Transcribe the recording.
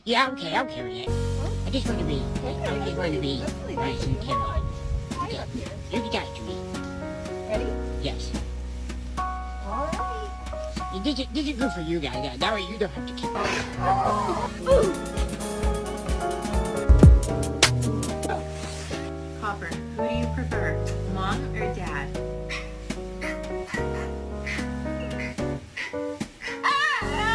Yeah, okay, I'll carry it. I just want to be nice and carry it. Okay, you can talk to me. Ready? Yes. Alright. This is good for you guys. That way you don't have to keep it. Hopper, who do you prefer, mom or dad? Ah!